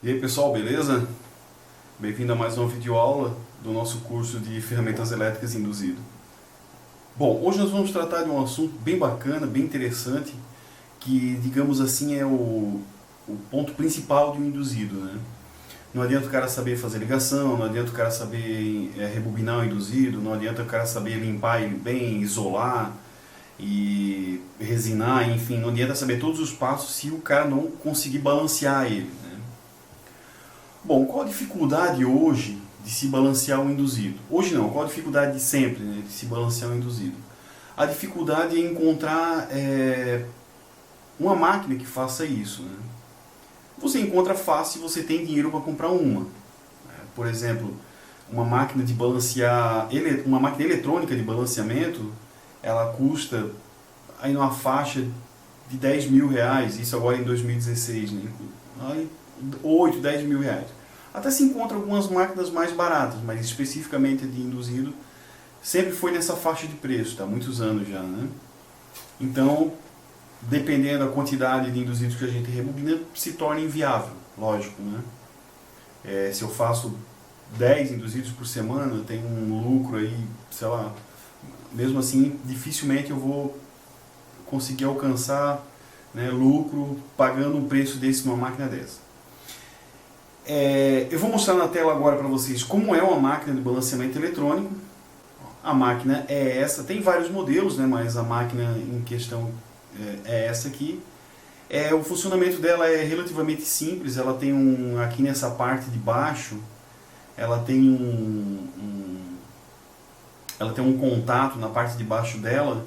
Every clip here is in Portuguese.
E aí pessoal, beleza? Bem-vindo a mais uma videoaula do nosso curso de ferramentas elétricas induzido. Bom, hoje nós vamos tratar de um assunto bem bacana, bem interessante, que digamos assim é o ponto principal de um induzido, né? Não adianta o cara saber fazer ligação, não adianta o cara saber rebobinar o induzido, não adianta o cara saber limpar ele bem, isolar e resinar, enfim, não adianta saber todos os passos se o cara não conseguir balancear ele, né? Bom, qual a dificuldade hoje de se balancear um induzido? Hoje não, qual a dificuldade de sempre, né, de se balancear um induzido? A dificuldade é encontrar uma máquina que faça isso, né? Você encontra fácil se você tem dinheiro para comprar uma. Por exemplo, uma máquina de balancear, uma máquina eletrônica de balanceamento, ela custa aí numa faixa de 10 mil reais, isso agora em 2016, né? 8, 10 mil reais. Até se encontra algumas máquinas mais baratas, mas especificamente de induzido, sempre foi nessa faixa de preço, tá? Há muitos anos já, né? Então, dependendo da quantidade de induzidos que a gente rebobina, se torna inviável, lógico, né? Se eu faço 10 induzidos por semana, eu tenho um lucro aí, sei lá, mesmo assim, dificilmente eu vou conseguir alcançar, né, lucro pagando um preço desse numa máquina dessa. Eu vou mostrar na tela agora para vocês como é uma máquina de balanceamento eletrônico. A máquina é essa, tem vários modelos, né, mas a máquina em questão é essa aqui. O funcionamento dela é relativamente simples, ela tem aqui nessa parte de baixo, ela tem ela tem um contato na parte de baixo dela,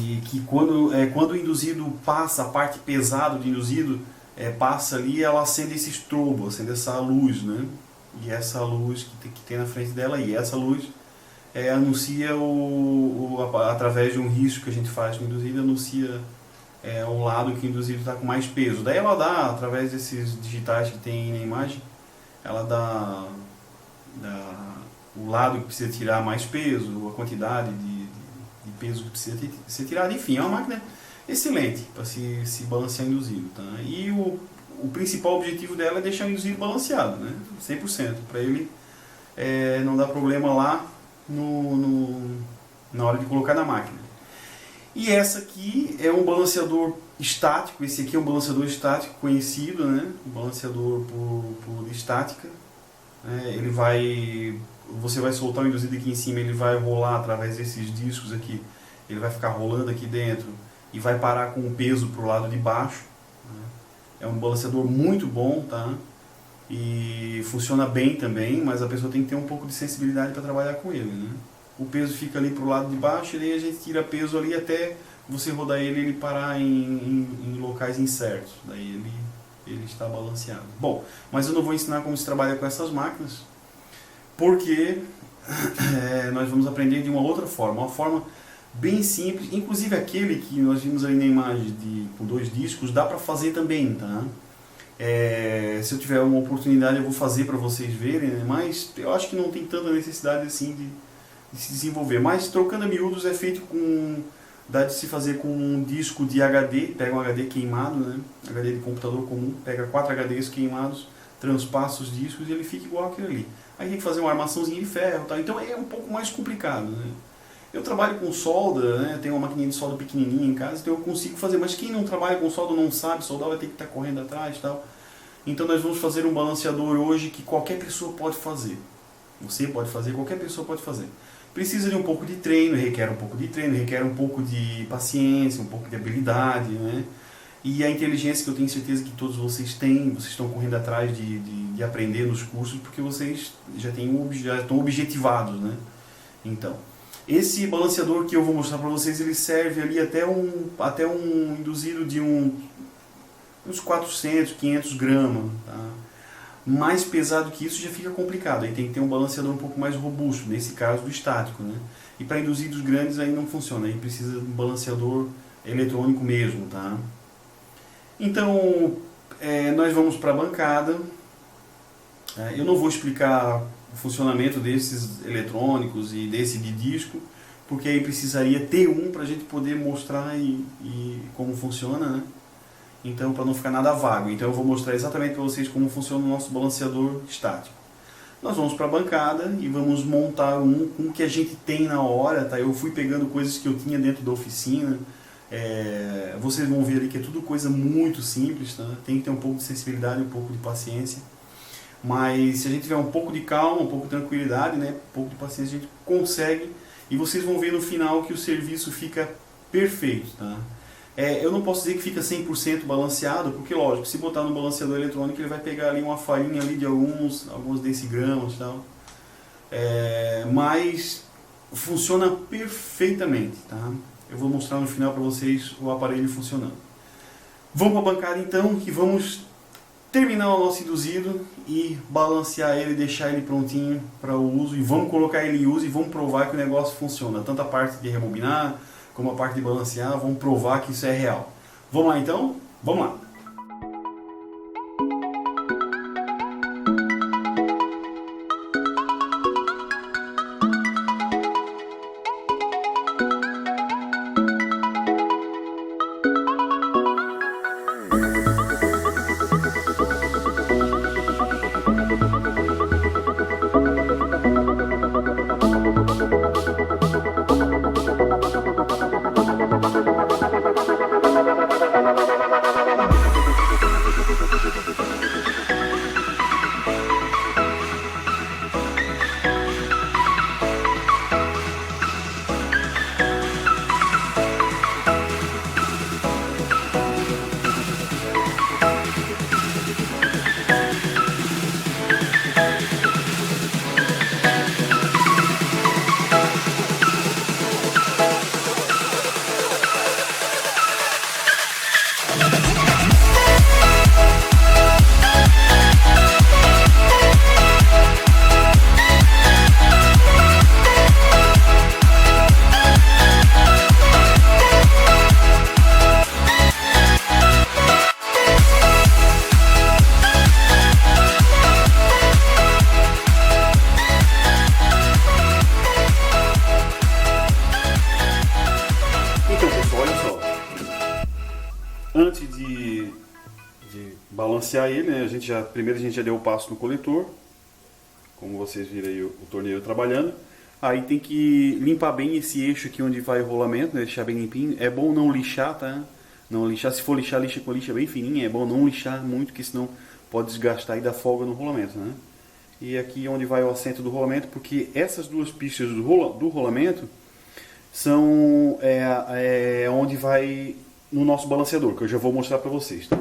e que quando o induzido passa, a parte pesada do induzido, passa ali, ela acende esse estrobo, acende essa luz, né? E essa luz que tem na frente dela, e essa luz anuncia através de um risco que a gente faz no induzido, anuncia o lado que o induzido está com mais peso. Daí ela dá, através desses digitais que tem na imagem, ela dá o lado que precisa tirar mais peso, a quantidade de peso que precisa ser tirado. Enfim, é uma máquina excelente para se balancear induzido, tá? E o principal objetivo dela é deixar o induzido balanceado, né? 100%, para ele não dar problema lá na hora de colocar na máquina. E essa aqui é um balanceador estático, esse aqui é um balanceador estático conhecido, né? Um balanceador por estática. Você vai soltar o induzido aqui em cima, ele vai rolar através desses discos aqui, ele vai ficar rolando aqui dentro e vai parar com o peso para o lado de baixo, né? É um balanceador muito bom, tá? E funciona bem também, mas a pessoa tem que ter um pouco de sensibilidade para trabalhar com ele, né? O peso fica ali para o lado de baixo e aí a gente tira peso ali até você rodar ele parar em locais incertos, daí ele está balanceado. Bom, mas eu não vou ensinar como se trabalha com essas máquinas, porque nós vamos aprender de uma outra forma, uma forma bem simples. Inclusive aquele que nós vimos ali na imagem com 2 discos, dá para fazer também, tá? Se eu tiver uma oportunidade eu vou fazer para vocês verem, né? Mas eu acho que não tem tanta necessidade assim de se desenvolver. Mas trocando a miúdos é feito dá de se fazer com um disco de HD, pega um HD queimado, né? HD de computador comum, pega 4 HDs queimados, transpassa os discos e ele fica igual aquele ali. Aí tem que fazer uma armaçãozinha de ferro, tá? Então é um pouco mais complicado, né? Eu trabalho com solda, né? Tenho uma maquininha de solda pequenininha em casa, então eu consigo fazer, mas quem não trabalha com solda não sabe soldar, vai ter que estar correndo atrás e tal. Então nós vamos fazer um balanceador hoje que qualquer pessoa pode fazer. Você pode fazer, qualquer pessoa pode fazer. Precisa de um pouco de treino, requer um pouco de treino, requer um pouco de paciência, um pouco de habilidade, né? E a inteligência que eu tenho certeza que todos vocês têm, vocês estão correndo atrás de aprender nos cursos, porque vocês já estão objetivados, né? Então, esse balanceador que eu vou mostrar para vocês, ele serve ali até um induzido de uns 400, 500 gramas, tá? Mais pesado que isso já fica complicado, aí tem que ter um balanceador um pouco mais robusto, nesse caso do estático, né? E para induzidos grandes aí não funciona, aí precisa de um balanceador eletrônico mesmo, tá? Então, nós vamos para a bancada. Eu não vou explicar o funcionamento desses eletrônicos e desse de disco, porque aí precisaria ter um para a gente poder mostrar e como funciona, né? então para não ficar nada vago. Então eu vou mostrar exatamente para vocês como funciona o nosso balanceador estático. Nós vamos para a bancada e vamos montar um com o que a gente tem na hora, tá? Eu fui pegando coisas que eu tinha dentro da oficina. Vocês vão ver ali que é tudo coisa muito simples, tá? Tem que ter um pouco de sensibilidade, um pouco de paciência. Mas se a gente tiver um pouco de calma, um pouco de tranquilidade, né? Um pouco de paciência, a gente consegue. E vocês vão ver no final que o serviço fica perfeito, tá? Eu não posso dizer que fica 100% balanceado, porque lógico, se botar no balanceador eletrônico ele vai pegar ali uma farinha ali de alguns decigramas e tal. Mas funciona perfeitamente, tá? Eu vou mostrar no final para vocês o aparelho funcionando. Vamos para a bancada então e vamos terminar o nosso induzido e balancear ele, deixar ele prontinho para o uso. E vamos colocar ele em uso e vamos provar que o negócio funciona. Tanto a parte de rebobinar como a parte de balancear, vamos provar que isso é real. Vamos lá então? Vamos lá! Antes de balancear ele, né, primeiro a gente já deu o passo no coletor, como vocês viram aí o torneiro trabalhando. Aí tem que limpar bem esse eixo aqui onde vai o rolamento, né, deixar bem limpinho. É bom não lixar, tá? Não lixar, se for lixar, lixa com lixa bem fininha. É bom não lixar muito, porque senão pode desgastar e dar folga no rolamento, né? E aqui onde vai o assento do rolamento, porque essas duas pistas do rolamento são onde vai no nosso balanceador, que eu já vou mostrar para vocês. Tá?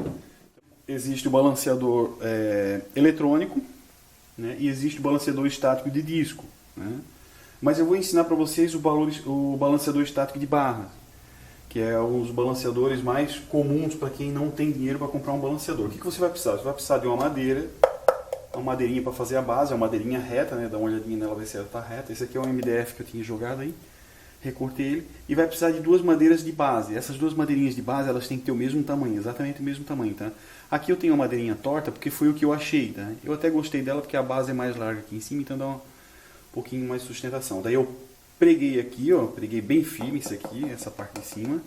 Existe o balanceador eletrônico, né, e existe o balanceador estático de disco. Né? Mas eu vou ensinar para vocês o balanceador estático de barra, que é um dos balanceadores mais comuns para quem não tem dinheiro para comprar um balanceador. O que você vai precisar? Você vai precisar de uma madeira, uma madeirinha para fazer a base, uma madeirinha reta, né? Dá uma olhadinha nela, ver se ela está reta. Esse aqui é um MDF que eu tinha jogado aí. Recortei ele, e vai precisar de duas madeiras de base. Essas duas madeirinhas de base, elas têm que ter o mesmo tamanho, exatamente o mesmo tamanho, tá? Aqui eu tenho uma madeirinha torta, porque foi o que eu achei, tá? Eu até gostei dela, porque a base é mais larga aqui em cima, então dá um pouquinho mais de sustentação. Daí eu preguei aqui, ó, preguei bem firme isso aqui, essa parte de cima,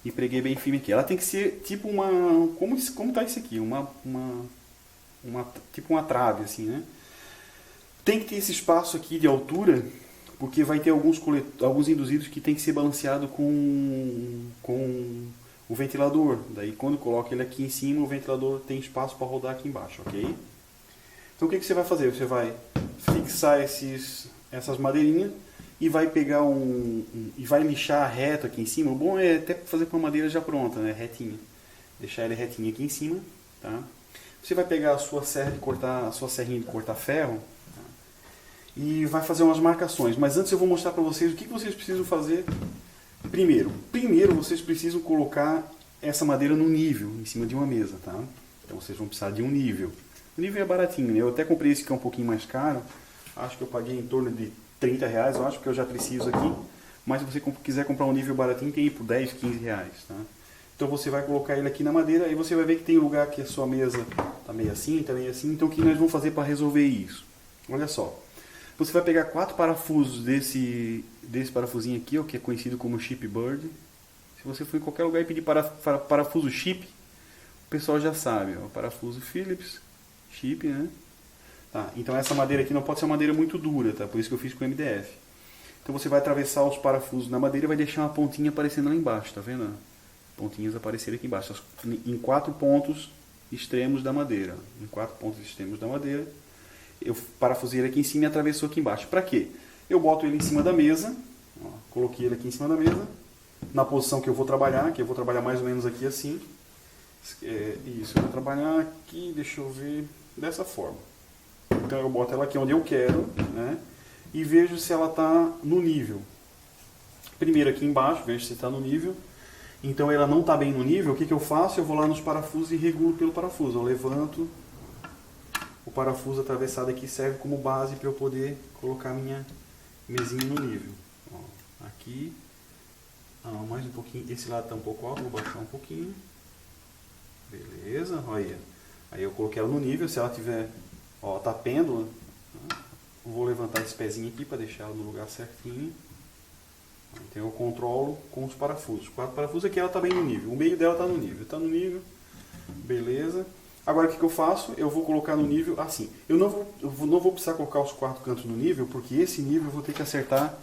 e preguei bem firme aqui. Ela tem que ser tipo uma, como tá isso aqui, tipo uma trave, assim, né? Tem que ter esse espaço aqui de altura, porque vai ter alguns induzidos que tem que ser balanceado com o ventilador. Daí quando coloca ele aqui em cima, o ventilador tem espaço para rodar aqui embaixo, ok? Então o que você vai fazer? Você vai fixar essas madeirinhas e vai pegar e vai lixar reto aqui em cima. O bom é até fazer com a madeira já pronta, né? Retinha. Deixar ele retinho aqui em cima, tá? Você vai pegar a sua serrinha de cortar ferro, e vai fazer umas marcações. Mas antes eu vou mostrar para vocês o que vocês precisam fazer primeiro. Primeiro vocês precisam colocar essa madeira no nível, em cima de uma mesa, tá? Então vocês vão precisar de um nível. O nível é baratinho, né? Eu até comprei esse que é um pouquinho mais caro. Acho que eu paguei em torno de R$30, eu acho, porque eu já preciso aqui. Mas se você quiser comprar um nível baratinho, tem aí por R$10, R$15, tá? Então você vai colocar ele aqui na madeira, aí você vai ver que tem lugar que a sua mesa tá meio assim, tá meio assim. Então o que nós vamos fazer para resolver isso? Olha só. Você vai pegar 4 parafusos desse parafusinho aqui, ó, que é conhecido como chip bird. Se você for em qualquer lugar e pedir parafuso chip, pessoal já sabe, ó, parafuso Phillips, chip, né? Tá, então essa madeira aqui não pode ser uma madeira muito dura, tá? Por isso que eu fiz com MDF. Então você vai atravessar os parafusos na madeira e vai deixar uma pontinha aparecendo lá embaixo, tá vendo? Pontinhas aparecerem aqui embaixo, em 4 pontos extremos da madeira. Em 4 pontos extremos da madeira, eu parafusei ele aqui em cima e atravessou aqui embaixo. Para quê? Eu boto ele em cima da mesa, ó, coloquei ele aqui em cima da mesa, na posição que eu vou trabalhar, que eu vou trabalhar mais ou menos aqui assim. Isso, eu vou trabalhar aqui, deixa eu ver, dessa forma. Então eu boto ela aqui onde eu quero, né? E vejo se ela está no nível. Primeiro aqui embaixo, vejo se está no nível. Então ela não está bem no nível, o que eu faço? Eu vou lá nos parafusos e regulo pelo parafuso. Eu levanto, o parafuso atravessado aqui serve como base para eu poder colocar minha mesinha no nível. Ó, aqui, mais um pouquinho, esse lado está um pouco alto, vou baixar um pouquinho. Beleza, olha. Aí eu coloquei ela no nível, se ela tiver, ó, tá pêndula, vou levantar esse pezinho aqui para deixar ela no lugar certinho. Então eu controlo com os parafusos. 4 parafusos aqui, ela está bem no nível. O meio dela está no nível. Está no nível. Beleza. Agora o que eu faço? Eu vou colocar no nível assim. Eu não vou precisar colocar os 4 cantos no nível, porque esse nível eu vou ter que acertar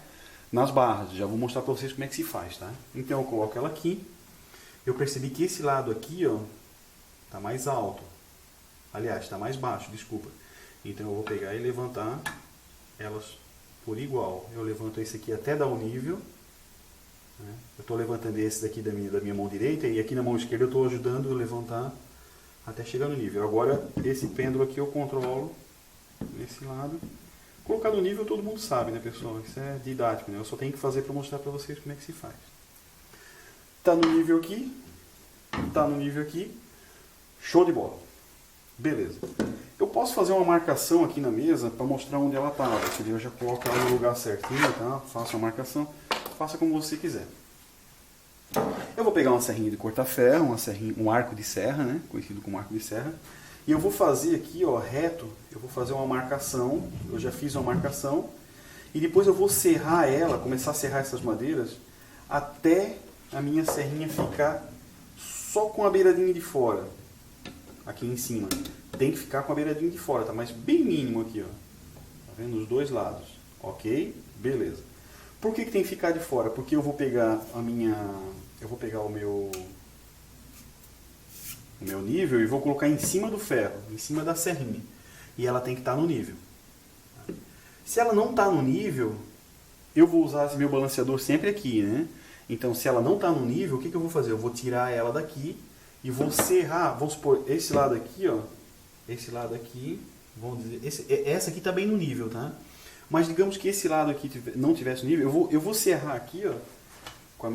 nas barras. Já vou mostrar para vocês como é que se faz, tá? Então eu coloco ela aqui. Eu percebi que esse lado aqui, ó, está mais alto. Aliás, está mais baixo, desculpa. Então eu vou pegar e levantar elas por igual. Eu levanto esse aqui até dar o nível. Eu estou levantando esse daqui da minha mão direita e aqui na mão esquerda eu estou ajudando a levantar até chegar no nível. Agora esse pêndulo aqui eu controlo nesse lado. Colocar no nível todo mundo sabe, né, pessoal? Isso é didático, né? Eu só tenho que fazer para mostrar para vocês como é que se faz. Tá no nível aqui. Tá no nível aqui. Show de bola. Beleza. Eu posso fazer uma marcação aqui na mesa para mostrar onde ela estava. Eu já coloco ela no lugar certinho, tá? Faço a marcação. Faça como você quiser. Eu vou pegar uma serrinha de cortar ferro, um arco de serra, né? Conhecido como arco de serra. E eu vou fazer aqui, ó, reto, eu vou fazer uma marcação. Eu já fiz uma marcação. E depois eu vou serrar ela, começar a serrar essas madeiras, até a minha serrinha ficar só com a beiradinha de fora. Aqui em cima. Tem que ficar com a beiradinha de fora, tá? Mas bem mínimo aqui, ó. Tá vendo? Os dois lados. Ok? Beleza. Por que tem que ficar de fora? Porque eu vou pegar o meu nível e vou colocar em cima do ferro, em cima da serrinha. E ela tem que estar no nível. Se ela não está no nível, eu vou usar esse meu balanceador sempre aqui, né? Então, se ela não está no nível, o que eu vou fazer? Eu vou tirar ela daqui e vou serrar, vamos supor, esse lado aqui, ó. Esse lado aqui, vamos dizer, essa aqui está bem no nível, tá? Mas digamos que esse lado aqui não tivesse nível, eu vou serrar aqui, ó, com o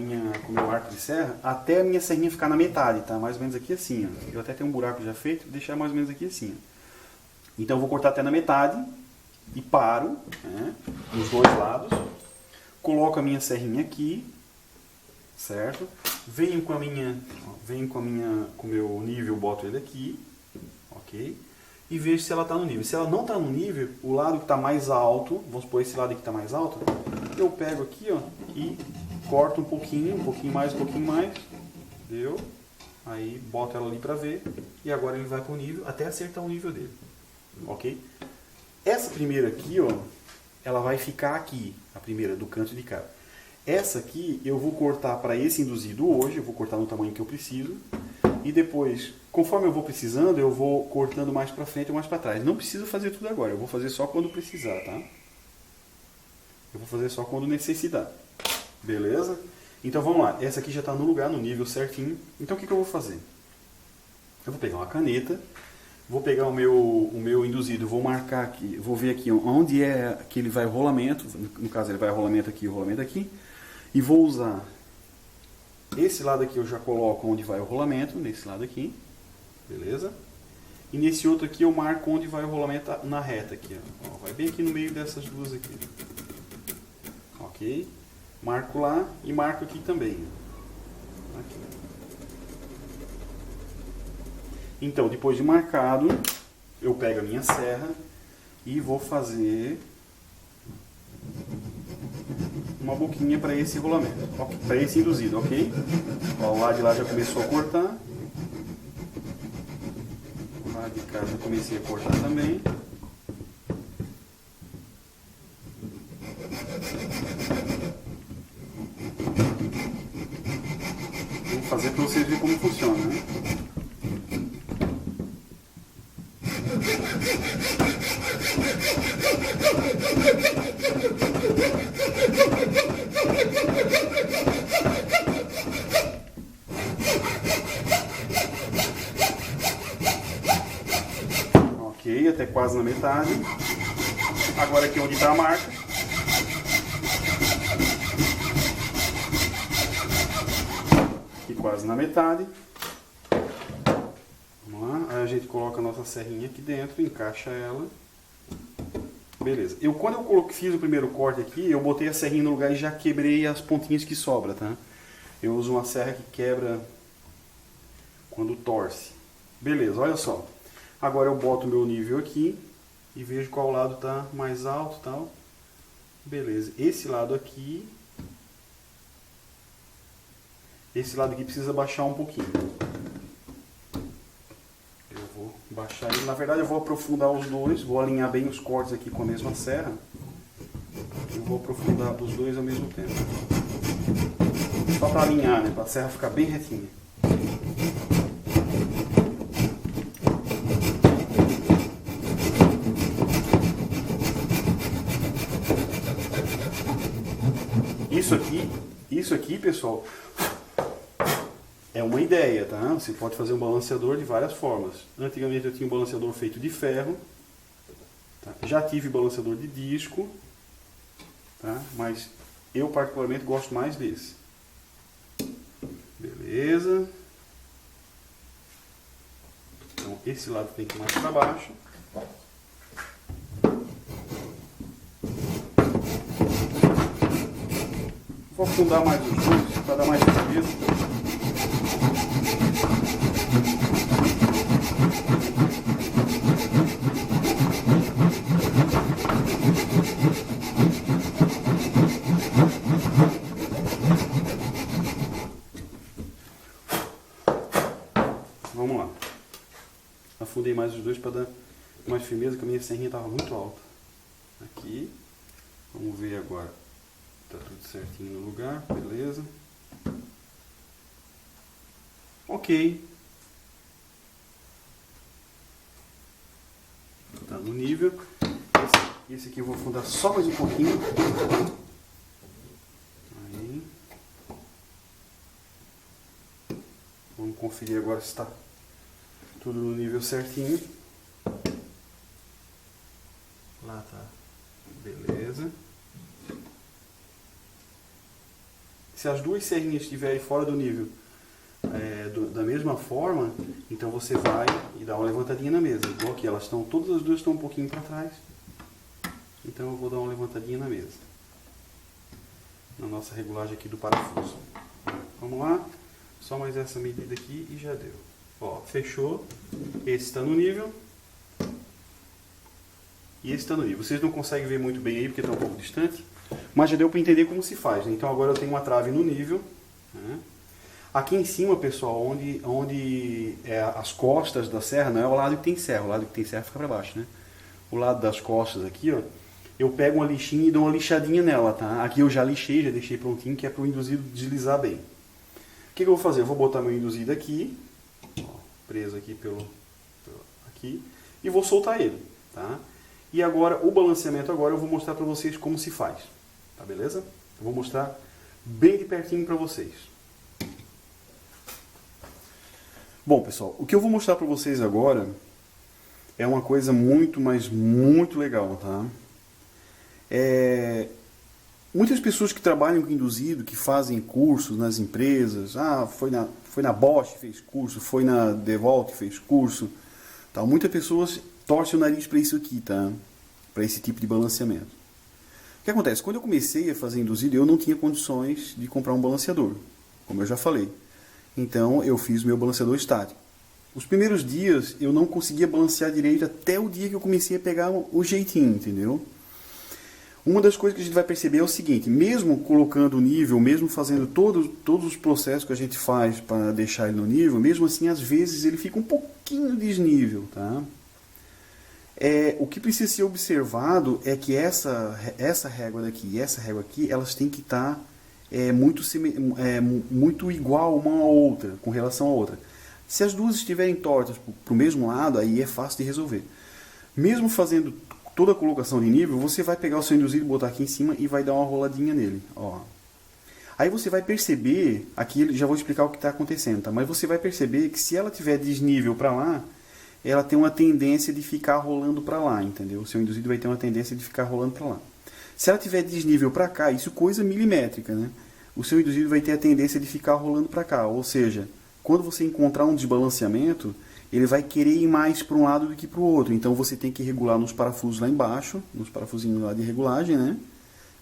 meu arco de serra, até a minha serrinha ficar na metade, tá? Mais ou menos aqui assim, ó. Eu até tenho um buraco já feito, vou deixar mais ou menos aqui assim, ó. Então eu vou cortar até na metade e paro, né, nos dois lados. Coloco a minha serrinha aqui, certo? Venho com o meu nível, boto ele aqui, ok? E vejo se ela está no nível. Se ela não está no nível, o lado que está mais alto, vamos supor esse lado aqui está mais alto, eu pego aqui, ó, e corto um pouquinho mais, deu? Aí boto ela ali para ver, e agora ele vai para o nível, até acertar o nível dele, ok? Essa primeira aqui, ó, ela vai ficar aqui, a primeira do canto de cá. Essa aqui eu vou cortar para esse induzido hoje, eu vou cortar no tamanho que eu preciso. E depois, conforme eu vou precisando, eu vou cortando mais para frente ou mais para trás. Não preciso fazer tudo agora, eu vou fazer só quando precisar, tá? Eu vou fazer só quando necessitar. Beleza? Então vamos lá, essa aqui já está no lugar, no nível certinho. Então o que eu vou fazer? Eu vou pegar uma caneta, vou pegar o meu induzido, vou marcar aqui, vou ver aqui onde é que ele vai o rolamento. No caso ele vai o rolamento aqui. E vou usar esse lado aqui, eu já coloco onde vai o rolamento, nesse lado aqui, beleza? E nesse outro aqui eu marco onde vai o rolamento na reta aqui, ó. Vai bem aqui no meio dessas duas aqui, ok? Marco lá e marco aqui também, aqui. Então, depois de marcado, eu pego a minha serra e vou fazer uma boquinha para esse rolamento, para esse induzido, ok? Ó, o lado de lá já começou a cortar. de cá eu comecei a cortar também. Vou fazer para vocês verem como funciona, né? Ok, até quase na metade. Agora aqui onde está a marca. Aqui quase na metade. Vamos lá, aí a gente coloca a nossa serrinha aqui dentro, encaixa ela. Beleza. Quando eu fiz o primeiro corte aqui, eu botei a serrinha no lugar e já quebrei as pontinhas que sobram, tá? Eu uso uma serra que quebra quando torce. Beleza, olha só. Agora eu boto o meu nível aqui e vejo qual lado está mais alto e tal. Beleza. Esse lado aqui precisa baixar um pouquinho. Eu vou baixar ele. Na verdade eu vou aprofundar os dois, vou alinhar bem os cortes aqui com a mesma serra. Eu vou aprofundar os dois ao mesmo tempo. Só para alinhar, né? Para a serra ficar bem retinha. Isso aqui, pessoal, é uma ideia, tá? Você pode fazer um balanceador de várias formas. Antigamente eu tinha um balanceador feito de ferro, tá? Já tive balanceador de disco, tá? Mas eu particularmente gosto mais desse. Beleza. Então esse lado tem que ir mais para baixo. Vou afundar mais os dois para dar mais firmeza. Vamos lá. Afundei mais os dois para dar mais firmeza, porque a minha serrinha estava muito alta. Aqui. Vamos ver agora. Tá tudo certinho no lugar, beleza. Ok. Tá no nível. Esse aqui eu vou afundar só mais um pouquinho. Aí. Vamos conferir agora se está tudo no nível certinho. Lá tá. Beleza. Se as duas serrinhas estiverem fora do nível da mesma forma, então você vai e dá uma levantadinha na mesa. Igual aqui, todas as duas estão um pouquinho para trás. Então eu vou dar uma levantadinha na mesa. Na nossa regulagem aqui do parafuso. Vamos lá. Só mais essa medida aqui e já deu. Ó, fechou. Esse está no nível. E esse está no nível. Vocês não conseguem ver muito bem aí porque está um pouco distante. Mas já deu para entender como se faz, né? Então agora eu tenho uma trave no nível, né? Aqui em cima, pessoal, onde é as costas da serra, não é o lado que tem serra, o lado que tem serra fica para baixo, né? O lado das costas aqui, ó, eu pego uma lixinha e dou uma lixadinha nela, tá? Aqui eu já lixei, já deixei prontinho, que é para o induzido deslizar bem. O que eu vou fazer? Eu vou botar meu induzido aqui, ó, preso aqui aqui, e vou soltar ele, tá? E agora, o balanceamento agora eu vou mostrar para vocês como se faz. Tá, beleza? Eu vou mostrar bem de pertinho para vocês. Bom, pessoal, o que eu vou mostrar para vocês agora é uma coisa muito, mas muito legal, tá? Muitas pessoas que trabalham com induzido, que fazem cursos nas empresas, foi na Bosch fez curso, foi na DeWalt fez curso, tá? Muitas pessoas torcem o nariz para isso aqui, tá? Para esse tipo de balanceamento. O que acontece? Quando eu comecei a fazer induzido, eu não tinha condições de comprar um balanceador, como eu já falei. Então eu fiz meu balanceador estático. Os primeiros dias eu não conseguia balancear direito até o dia que eu comecei a pegar o jeitinho, entendeu? Uma das coisas que a gente vai perceber é o seguinte, mesmo colocando o nível, mesmo fazendo todos os processos que a gente faz para deixar ele no nível, mesmo assim, às vezes ele fica um pouquinho desnível, tá? O que precisa ser observado é que essa régua daqui e essa régua aqui, elas têm que estar muito igual uma à outra, com relação à outra. Se as duas estiverem tortas para o mesmo lado, aí é fácil de resolver. Mesmo fazendo toda a colocação de nível, você vai pegar o seu induzido, botar aqui em cima e vai dar uma roladinha nele. Ó. Aí você vai perceber, aqui já vou explicar o que está acontecendo, tá? Mas você vai perceber que se ela tiver desnível para lá, ela tem uma tendência de ficar rolando para lá, entendeu? O seu induzido vai ter uma tendência de ficar rolando para lá. Se ela tiver desnível para cá, isso é coisa milimétrica, né? O seu induzido vai ter a tendência de ficar rolando para cá, ou seja, quando você encontrar um desbalanceamento, ele vai querer ir mais para um lado do que para o outro. Então você tem que regular nos parafusos lá embaixo, nos parafusinhos lá de regulagem, né?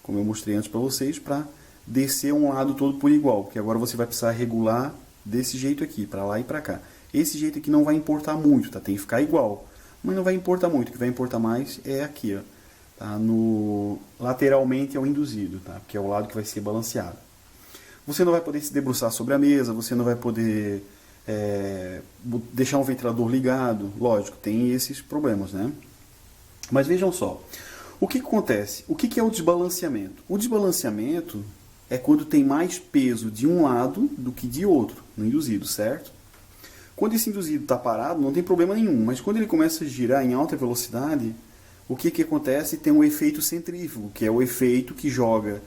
Como eu mostrei antes para vocês, para descer um lado todo por igual. Porque agora você vai precisar regular desse jeito aqui, para lá e para cá. Esse jeito aqui não vai importar muito, tá? Tem que ficar igual. Mas não vai importar muito, o que vai importar mais é aqui, ó. Tá? Lateralmente é o induzido, tá? Que é o lado que vai ser balanceado. Você não vai poder se debruçar sobre a mesa, você não vai poder deixar um ventilador ligado. Lógico, tem esses problemas, né? Mas vejam só, o que acontece? O que é o desbalanceamento? O desbalanceamento é quando tem mais peso de um lado do que de outro, no induzido, certo? Quando esse induzido está parado, não tem problema nenhum, mas quando ele começa a girar em alta velocidade, o que acontece? Tem um efeito centrífugo, que é o efeito que joga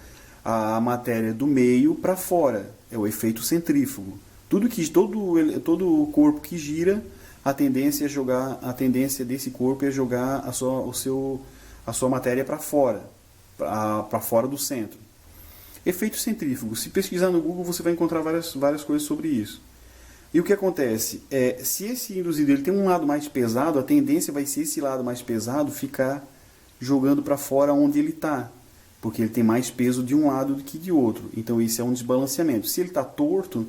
a matéria do meio para fora, é o efeito centrífugo. Todo corpo que gira, a tendência desse corpo é jogar a sua matéria para fora do centro. Efeito centrífugo. Se pesquisar no Google, você vai encontrar várias coisas sobre isso. E o que acontece? Se esse induzido ele tem um lado mais pesado, a tendência vai ser esse lado mais pesado ficar jogando para fora onde ele está. Porque ele tem mais peso de um lado do que de outro. Então isso é um desbalanceamento. Se ele está torto,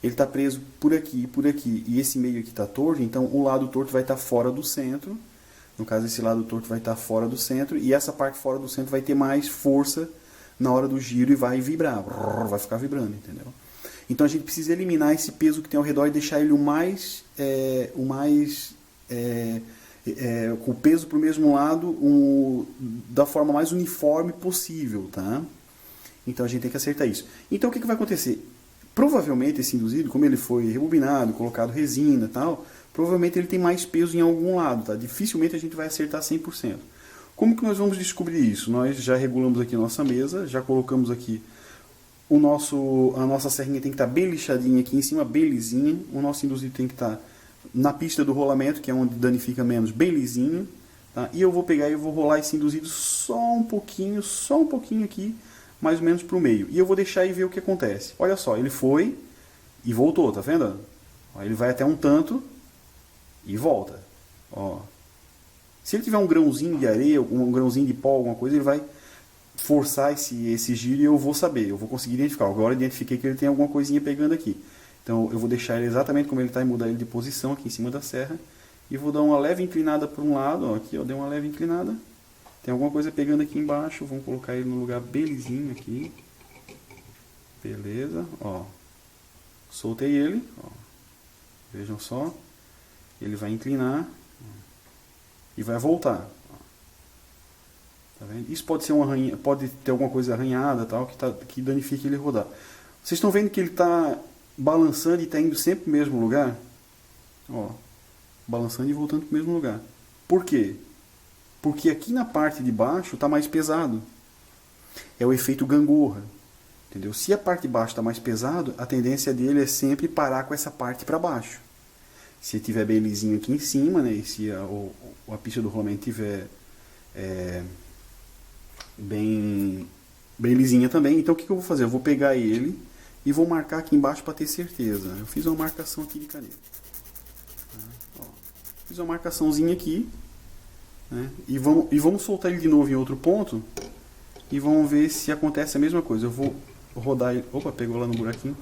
ele está preso por aqui e por aqui. E esse meio aqui está torto, então o lado torto vai estar fora do centro. No caso, esse lado torto vai estar fora do centro. E essa parte fora do centro vai ter mais força na hora do giro e vai vibrar. Vai ficar vibrando, entendeu? Então a gente precisa eliminar esse peso que tem ao redor e deixar ele com o peso para o mesmo lado, da forma mais uniforme possível, tá? Então a gente tem que acertar isso. Então o que vai acontecer? Provavelmente esse induzido, como ele foi rebobinado, colocado resina e tal, provavelmente ele tem mais peso em algum lado, tá? Dificilmente a gente vai acertar 100%. Como que nós vamos descobrir isso? Nós já regulamos aqui a nossa mesa, já colocamos aqui a nossa serrinha tem que estar bem lixadinha aqui em cima, bem lisinha. O nosso induzido tem que estar na pista do rolamento, que é onde danifica menos, bem lisinho. Tá? E eu vou pegar e vou rolar esse induzido só um pouquinho aqui, mais ou menos para o meio. E eu vou deixar e ver o que acontece. Olha só, ele foi e voltou, tá vendo? Ó, ele vai até um tanto e volta. Ó. Se ele tiver um grãozinho de areia, um grãozinho de pó, alguma coisa, ele vai forçar esse giro e eu vou saber, eu vou conseguir identificar. Agora eu identifiquei que ele tem alguma coisinha pegando aqui. Então eu vou deixar ele exatamente como ele está e mudar ele de posição aqui em cima da serra. E vou dar uma leve inclinada para um lado, ó, aqui, ó, dei uma leve inclinada. Tem alguma coisa pegando aqui embaixo, vamos colocar ele no lugar belezinho aqui. Beleza, ó. Soltei ele, ó. Vejam só. Ele vai inclinar e vai voltar. Tá vendo? Isso pode ser pode ter alguma coisa arranhada, tal, que danifique ele rodar. Vocês estão vendo que ele está balançando e está indo sempre para o mesmo lugar? Ó, balançando e voltando para o mesmo lugar. Por quê? Porque aqui na parte de baixo está mais pesado. É o efeito gangorra. Entendeu? Se a parte de baixo está mais pesado, a tendência dele é sempre parar com essa parte para baixo. Se tiver bem lisinho aqui em cima, né, e se a pista do rolamento tiver bem lisinha também, então o que eu vou fazer? Eu vou pegar ele e vou marcar aqui embaixo para ter certeza. Eu fiz uma marcação aqui de caneta. Ó, fiz uma marcaçãozinha aqui, né, e vamos soltar ele de novo em outro ponto e vamos ver se acontece a mesma coisa. Eu vou rodar ele, opa, pegou lá no buraquinho.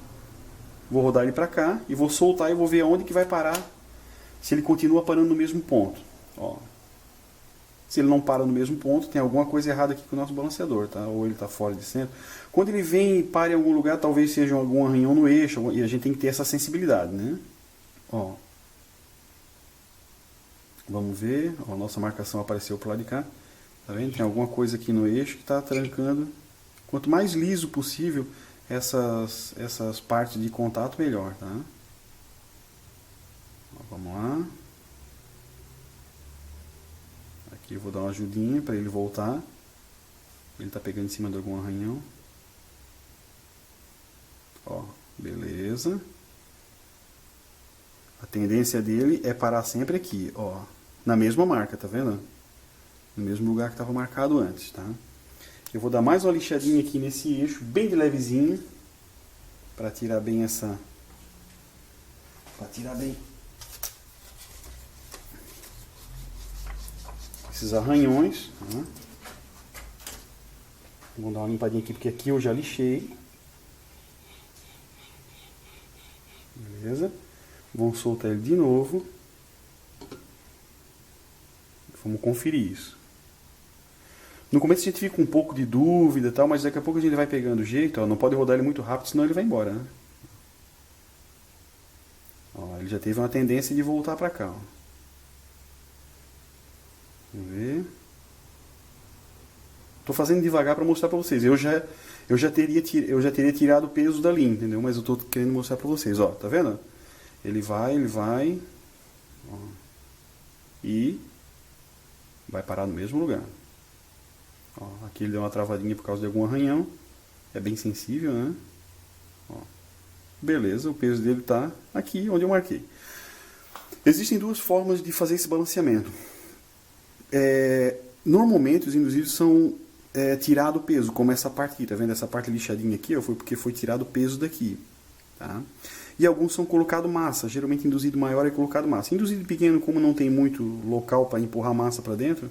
Vou rodar ele para cá e vou soltar e vou ver aonde que vai parar, se ele continua parando no mesmo ponto. Ó. Se ele não para no mesmo ponto, tem alguma coisa errada aqui com o nosso balanceador, tá? Ou ele está fora de centro. Quando ele vem e para em algum lugar, talvez seja algum arranhão no eixo, e a gente tem que ter essa sensibilidade, né? Ó. Vamos ver, ó, a nossa marcação apareceu pro lado de cá. Tá vendo? Tem alguma coisa aqui no eixo que está trancando. Quanto mais liso possível essas partes de contato, melhor, tá? Ó, vamos lá. Aqui eu vou dar uma ajudinha para ele voltar. Ele está pegando em cima de algum arranhão. Ó, beleza. A tendência dele é parar sempre aqui, ó, na mesma marca, tá vendo? No mesmo lugar que estava marcado antes, tá? Eu vou dar mais uma lixadinha aqui nesse eixo, bem de levezinho, para tirar bem esses arranhões, tá? Vou dar uma limpadinha aqui, porque aqui eu já lixei. Beleza? Vamos soltar ele de novo. Vamos conferir isso. No começo a gente fica com um pouco de dúvida e tal, mas daqui a pouco a gente vai pegando o jeito. Ó, não pode rodar ele muito rápido, senão ele vai embora, né? Ó, ele já teve uma tendência de voltar para cá. Ó. Vamos ver. Tô fazendo devagar para mostrar para vocês. Eu já teria tirado o peso dali, entendeu? Mas eu tô querendo mostrar para vocês, ó, tá vendo? Ele vai, ó, e vai parar no mesmo lugar. Ó, aqui ele deu uma travadinha por causa de algum arranhão. É bem sensível, né? Ó, beleza, o peso dele tá aqui onde eu marquei. Existem duas formas de fazer esse balanceamento. Normalmente os induzidos são tirado o peso, como essa parte aqui, tá vendo? Essa parte lixadinha aqui, ó, foi porque foi tirado o peso daqui, tá? E alguns são colocado massa, geralmente induzido maior é colocado massa. Induzido pequeno, como não tem muito local para empurrar massa para dentro,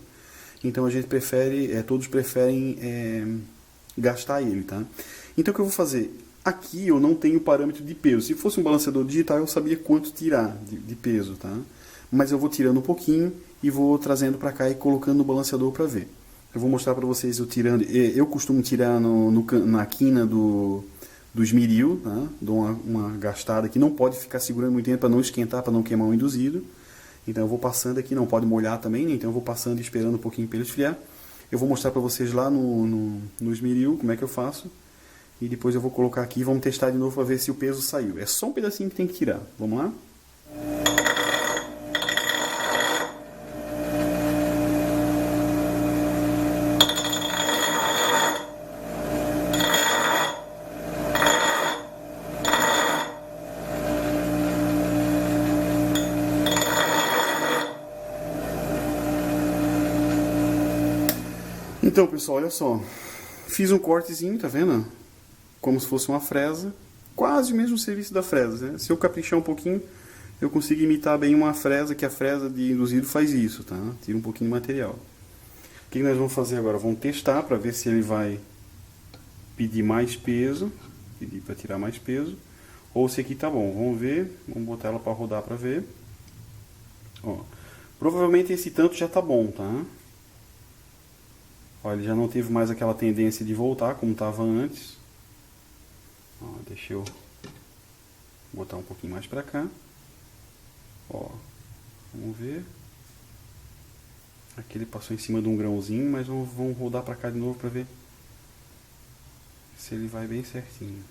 então a gente prefere, todos preferem gastar ele, tá? Então o que eu vou fazer? Aqui eu não tenho parâmetro de peso. Se fosse um balanceador digital eu sabia quanto tirar de peso, tá? Mas eu vou tirando um pouquinho e vou trazendo para cá e colocando no balanceador para ver. Eu vou mostrar para vocês eu tirando. Eu costumo tirar na quina do esmeril, tá? Dou uma gastada que não pode ficar segurando muito tempo para não esquentar, para não queimar o induzido. Então eu vou passando aqui, não pode molhar também, né? Então eu vou passando e esperando um pouquinho para ele esfriar. Eu vou mostrar para vocês lá no esmeril como é que eu faço. E depois eu vou colocar aqui e vamos testar de novo para ver se o peso saiu. É só um pedacinho que tem que tirar. Vamos lá? Então, pessoal, olha só. Fiz um cortezinho, tá vendo? Como se fosse uma fresa. Quase o mesmo serviço da fresa, né? Se eu caprichar um pouquinho, eu consigo imitar bem uma fresa, que a fresa de induzido faz isso, tá? Tira um pouquinho de material. O que nós vamos fazer agora? Vamos testar para ver se ele vai pedir mais peso. Pedir para tirar mais peso. Ou se aqui tá bom. Vamos ver. Vamos botar ela para rodar para ver. Ó. Provavelmente esse tanto já tá bom, tá? Ó, ele já não teve mais aquela tendência de voltar como estava antes. Ó, deixa eu botar um pouquinho mais para cá. Ó, vamos ver. Aqui ele passou em cima de um grãozinho, mas vamos rodar para cá de novo para ver se ele vai bem certinho.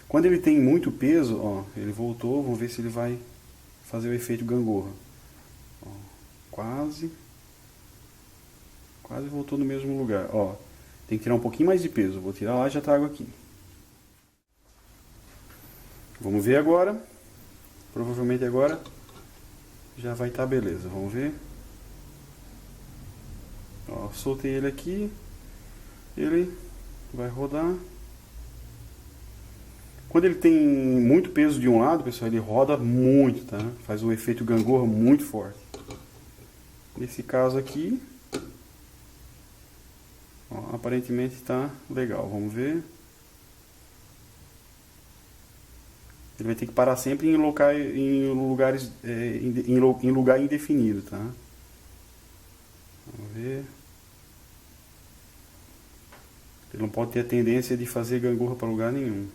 Quando ele tem muito peso, ó, ele voltou, vamos ver se ele vai fazer o efeito gangorra. Ó, quase voltou no mesmo lugar. Ó, tem que tirar um pouquinho mais de peso. Vou tirar lá e já trago aqui. Vamos ver agora. Provavelmente agora já vai estar beleza. Vamos ver. Ó, soltei ele aqui. Ele vai rodar. Quando ele tem muito peso de um lado, pessoal, ele roda muito, tá? Faz um efeito gangorra muito forte. Nesse caso aqui, ó, aparentemente está legal. Vamos ver. Ele vai ter que parar sempre em lugares em lugar indefinido, tá? Vamos ver. Ele não pode ter a tendência de fazer gangorra para lugar nenhum.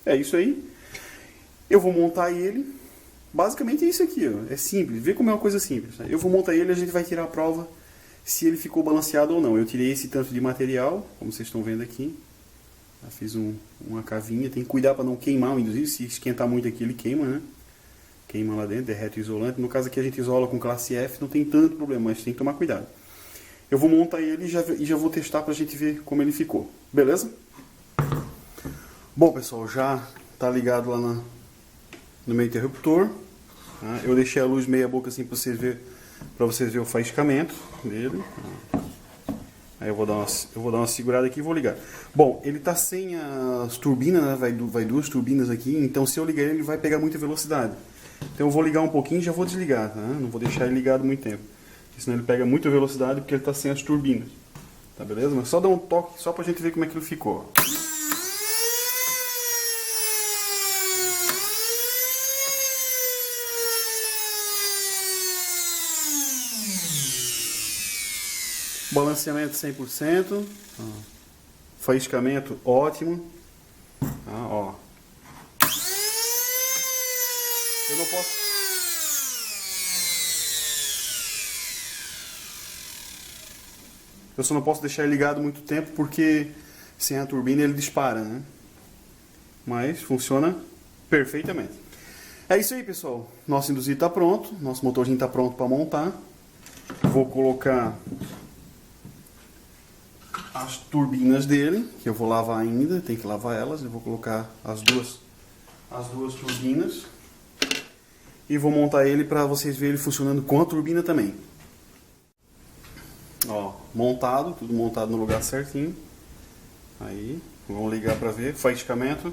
É isso aí. Eu vou montar ele. Basicamente é isso aqui, ó. É simples. Vê como é uma coisa simples. Né? Eu vou montar ele e a gente vai tirar a prova se ele ficou balanceado ou não. Eu tirei esse tanto de material, como vocês estão vendo aqui. Já fiz uma cavinha. Tem que cuidar para não queimar o induzir. Se esquentar muito aqui, ele queima, né? Queima lá dentro, derrete o isolante. No caso aqui a gente isola com classe F, não tem tanto problema, mas tem que tomar cuidado. Eu vou montar ele e já vou testar pra gente ver como ele ficou. Beleza? Bom, pessoal, já tá ligado lá no meu interruptor. Tá? Eu deixei a luz meia boca assim pra vocês verem o faiscamento dele. Aí eu vou dar uma segurada aqui e vou ligar. Bom, ele tá sem as turbinas, né? Vai duas turbinas aqui, então se eu ligar ele vai pegar muita velocidade. Então eu vou ligar um pouquinho e já vou desligar, tá? Não vou deixar ele ligado muito tempo. Senão ele pega muita velocidade porque ele está sem as turbinas. Tá beleza? Mas só dar um toque, só pra gente ver como é que ele ficou. Balanceamento 100%. Faiscamento ótimo. Tá, ó. Eu não posso... Eu só não posso deixar ele ligado muito tempo porque sem a turbina ele dispara, né? Mas funciona perfeitamente. É isso aí, pessoal. Nosso induzido está pronto. Nosso motorzinho está pronto para montar. Vou colocar as turbinas dele, que eu vou lavar ainda. Tem que lavar elas. Eu vou colocar as duas turbinas. E vou montar ele para vocês verem ele funcionando com a turbina também. Ó, montado, tudo montado no lugar certinho. Aí, vamos ligar para ver. Faiscamento.